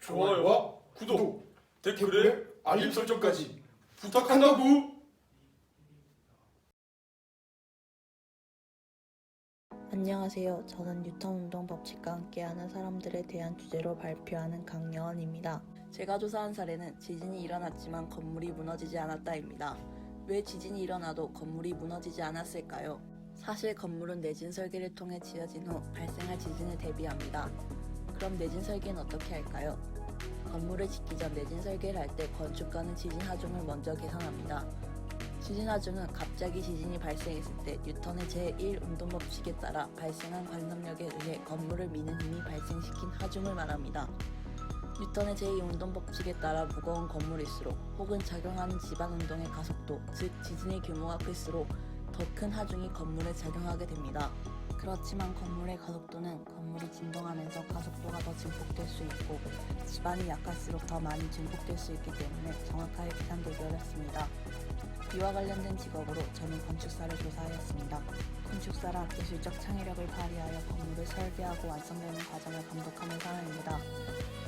좋아요와 구독, 댓글에 알림 설정까지 부탁한다구. 안녕하세요. 저는 뉴턴운동 법칙과 함께하는 사람들에 대한 주제로 발표하는 강여원입니다. 제가 조사한 사례는 지진이 일어났지만 건물이 무너지지 않았다입니다. 왜 지진이 일어나도 건물이 무너지지 않았을까요? 사실 건물은 내진 설계를 통해 지어진 후 발생할 지진을 대비합니다. 그럼 내진 설계는 어떻게 할까요? 건물을 짓기 전 내진 설계를 할 때 건축가는 지진 하중을 먼저 계산합니다. 지진 하중은 갑자기 지진이 발생했을 때 뉴턴의 제1 운동법칙에 따라 발생한 관성력에 의해 건물을 미는 힘이 발생시킨 하중을 말합니다. 뉴턴의 제2 운동법칙에 따라 무거운 건물일수록 혹은 작용하는 지방 운동의 가속도, 즉 지진의 규모가 클수록 더 큰 하중이 건물에 작용하게 됩니다. 그렇지만 건물의 가속도는 건물이 진동하면서 가속도가 더 증폭될 수 있고 지반이 약할수록 더 많이 증폭될 수 있기 때문에 정확하게 계산되기 어렵습니다. 이와 관련된 직업으로 저는 건축사를 조사하였습니다. 건축사라 기술적 창의력을 발휘하여 건물을 설계하고 완성되는 과정을 감독하는 사람입니다.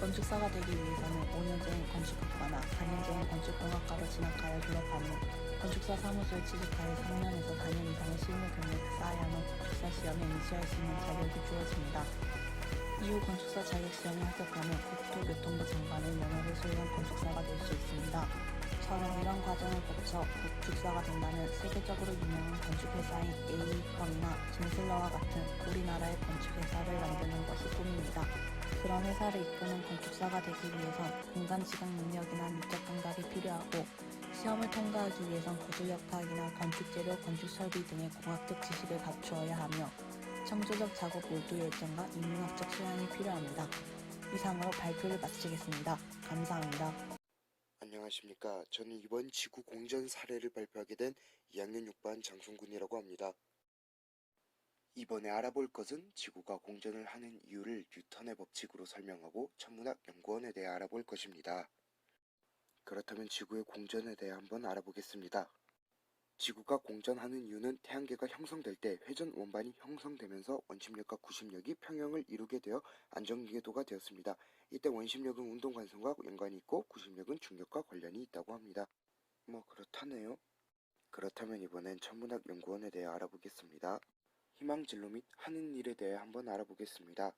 건축사가 되기 위해서는 5년제인 건축학과나 4년제인 건축공학과로 진학하여 졸업한 후 건축사 사무소에 취직하여 3년에서 4년 이상의 실무 경력을 쌓아야만 건축사 시험에 응시할 수 있는 자격이 주어집니다. 이후 건축사 자격시험에 합격하면 국토교통부 장관의 면허를 소유한 건축사가 될 수 있습니다. 저는 이런 과정을 거쳐 건축사가 된다면 세계적으로 유명한 건축회사인 A펌이나 진슬러와 같은 우리나라의 건축회사를 만드는 것이 꿈입니다. 그런 회사를 이끄는 건축사가 되기 위해선 공간 지각 능력이나 미적 감각이 필요하고 시험을 통과하기 위해선 구조역학이나 건축재료, 건축설비 등의 공학적 지식을 갖추어야 하며 창조적 작업 몰두 열정과 인문학적 소양이 필요합니다. 이상으로 발표를 마치겠습니다. 감사합니다. 안녕하십니까. 저는 이번 지구 공전 사례를 발표하게 된 2학년 6반 장성군이라고 합니다. 이번에 알아볼 것은 지구가 공전을 하는 이유를 뉴턴의 법칙으로 설명하고 천문학 연구원에 대해 알아볼 것입니다. 그렇다면 지구의 공전에 대해 한번 알아보겠습니다. 지구가 공전하는 이유는 태양계가 형성될 때 회전 원반이 형성되면서 원심력과 구심력이 평형을 이루게 되어 안정궤도가 되었습니다. 이때 원심력은 운동 관성과 연관이 있고 구심력은 중력과 관련이 있다고 합니다. 그렇다네요. 그렇다면 이번엔 천문학 연구원에 대해 알아보겠습니다. 희망진로 및 하는 일에 대해 한번 알아보겠습니다.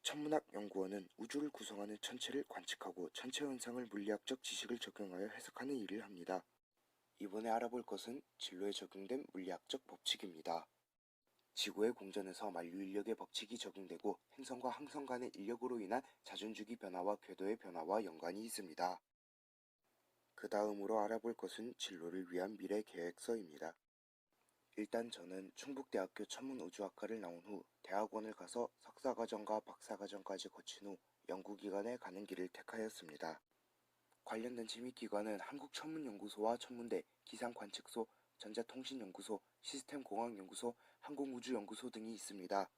천문학 연구원은 우주를 구성하는 천체를 관측하고 천체 현상을 물리학적 지식을 적용하여 해석하는 일을 합니다. 이번에 알아볼 것은 진로에 적용된 물리학적 법칙입니다. 지구의 공전에서 만류인력의 법칙이 적용되고 행성과 항성 간의 인력으로 인한 자전주기 변화와 궤도의 변화와 연관이 있습니다. 그 다음으로 알아볼 것은 진로를 위한 미래 계획서입니다. 일단 저는 충북대학교 천문우주학과를 나온 후 대학원을 가서 석사과정과 박사과정까지 거친 후 연구기관에 가는 길을 택하였습니다. 관련된 재미기관은 한국천문연구소와 천문대, 기상관측소, 전자통신연구소, 시스템공학연구소, 항공우주연구소 등이 있습니다.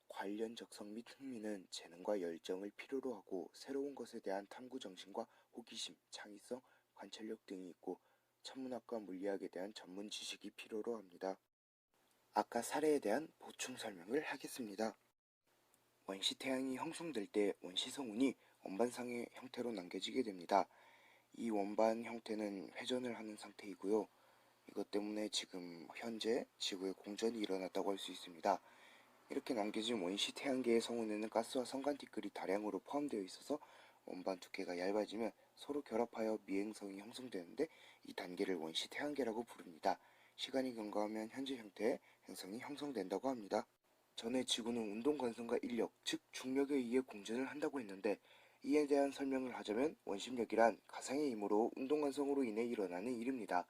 관련 적성 및 흥미는 재능과 열정을 필요로 하고 새로운 것에 대한 탐구정신과 호기심, 창의성, 관찰력 등이 있고 천문학과 물리학에 대한 전문 지식이 필요로 합니다. 아까 사례에 대한 보충 설명을 하겠습니다. 원시태양이 형성될 때 원시성운이 원반상의 형태로 남겨지게 됩니다. 이 원반 형태는 회전을 하는 상태이고요. 이것 때문에 지금 현재 지구에 공전이 일어났다고 할 수 있습니다. 이렇게 남겨진 원시태양계의 성운에는 가스와 성간티끌이 다량으로 포함되어 있어서 원반 두께가 얇아지면 서로 결합하여 미행성이 형성되는데 이 단계를 원시태양계라고 부릅니다. 시간이 경과하면 현재 형태의 행성이 형성된다고 합니다. 전에 지구는 운동관성과 인력, 즉 중력에 의해 공전을 한다고 했는데 이에 대한 설명을 하자면 원심력이란 가상의 힘으로 운동관성으로 인해 일어나는 일입니다.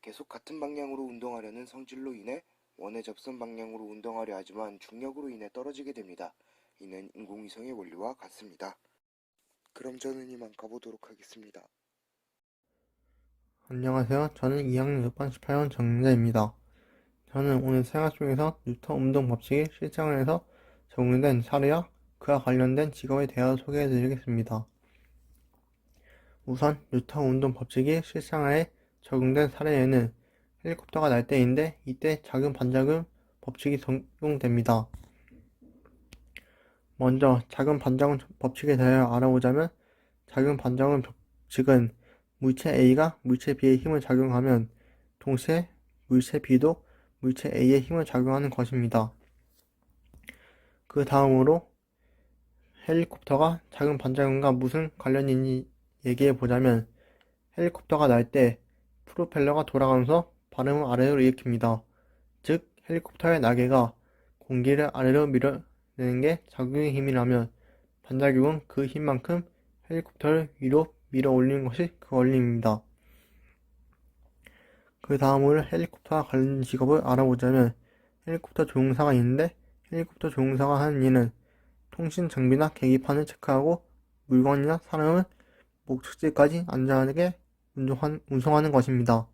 계속 같은 방향으로 운동하려는 성질로 인해 원의 접선 방향으로 운동하려 하지만 중력으로 인해 떨어지게 됩니다. 이는 인공위성의 원리와 같습니다. 그럼 저는 이만 가보도록 하겠습니다. 안녕하세요. 저는 2학년 6반 18번 정자입니다. 저는 오늘 생활 속에서 뉴턴 운동 법칙이 실생활에서 적용된 사례와 그와 관련된 직업에 대하여 소개해 드리겠습니다. 우선 뉴턴 운동 법칙이 실생활에 적용된 사례에는 헬리콥터가 날 때인데 이때 작용 반작용 법칙이 적용됩니다. 먼저 작은 반작용 법칙에 대하여 알아보자면 작은 반작용 법칙은 물체 A가 물체 B에 힘을 작용하면 동시에 물체 B도 물체 A에 힘을 작용하는 것입니다. 그 다음으로 헬리콥터가 작은 반작용과 무슨 관련이 있는지 얘기해 보자면 헬리콥터가 날 때 프로펠러가 돌아가면서 발음을 아래로 일으킵니다. 즉 헬리콥터의 날개가 공기를 아래로 밀어내는 게 작용의 힘이라면 반작용은 그 힘만큼 헬리콥터를 위로 밀어 올리는 것이 그 원리입니다. 그 다음으로 헬리콥터와 관련된 직업을 알아보자면 헬리콥터 조종사가 있는데 헬리콥터 조종사가 하는 일은 통신 장비나 계기판을 체크하고 물건이나 사람을 목적지까지 안전하게 운송하는 것입니다.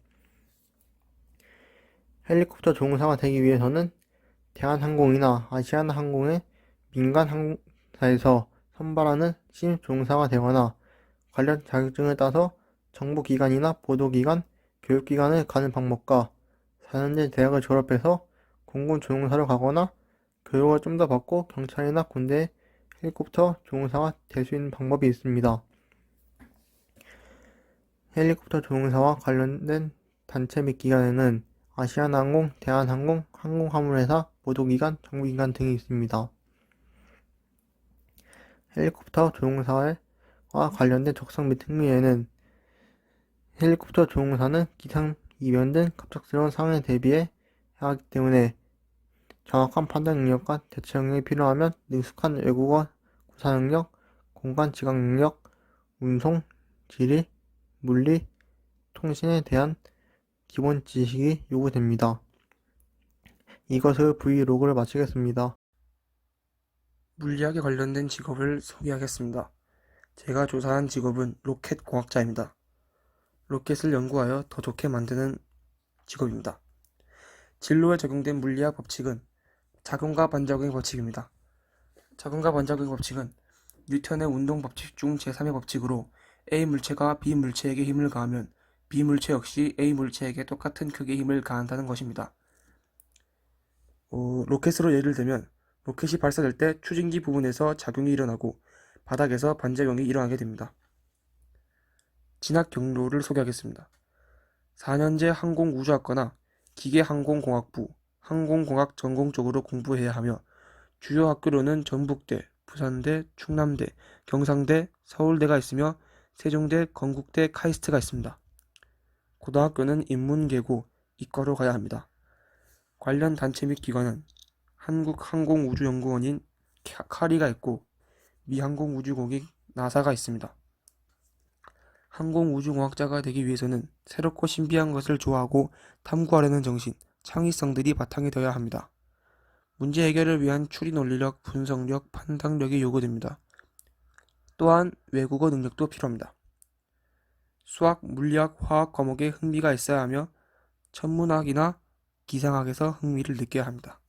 헬리콥터 조종사가 되기 위해서는 대한항공이나 아시아나항공의 민간 항공사에서 선발하는 신입 조종사가 되거나 관련 자격증을 따서 정보기관이나 보도기관, 교육기관을 가는 방법과 4년제 대학을 졸업해서 공군 조종사로 가거나 교육을 좀 더 받고 경찰이나 군대의 헬리콥터 조종사가 될 수 있는 방법이 있습니다. 헬리콥터 조종사와 관련된 단체 및 기관에는 아시아나항공, 대한항공, 항공화물회사, 보도기관, 정부기관 등이 있습니다. 헬리콥터 조종사와 관련된 적성 및 특례에는 헬리콥터 조종사는 기상 이변 등 갑작스러운 상황에 대비해야 하기 때문에 정확한 판단 능력과 대처 능력이 필요하면 능숙한 외국어 구사 능력, 공간 지각 능력, 운송, 지리, 물리, 통신에 대한 기본 지식이 요구됩니다. 이것을 브이로그를 마치겠습니다. 물리학에 관련된 직업을 소개하겠습니다. 제가 조사한 직업은 로켓공학자입니다. 로켓을 연구하여 더 좋게 만드는 직업입니다. 진로에 적용된 물리학 법칙은 작용과 반작용의 법칙입니다. 작용과 반작용의 법칙은 뉴턴의 운동 법칙 중 제3의 법칙으로 A 물체가 B 물체에게 힘을 가하면 B 물체 역시 A 물체에게 똑같은 크기의 힘을 가한다는 것입니다. 로켓으로 예를 들면 로켓이 발사될 때 추진기 부분에서 작용이 일어나고 바닥에서 반작용이 일어나게 됩니다. 진학 경로를 소개하겠습니다. 4년제 항공우주학과나 기계항공공학부, 항공공학 전공 쪽으로 공부해야 하며 주요 학교로는 전북대, 부산대, 충남대, 경상대, 서울대가 있으며 세종대, 건국대, 카이스트가 있습니다. 고등학교는 인문계고 이과로 가야 합니다. 관련 단체 및 기관은 한국항공우주연구원인 카리가 있고 미 항공우주국인 나사가 있습니다. 항공우주공학자가 되기 위해서는 새롭고 신비한 것을 좋아하고 탐구하려는 정신, 창의성들이 바탕이 되어야 합니다. 문제 해결을 위한 추리 논리력, 분석력, 판단력이 요구됩니다. 또한 외국어 능력도 필요합니다. 수학, 물리학, 화학 과목에 흥미가 있어야 하며 천문학이나 기상학에서 흥미를 느껴야 합니다.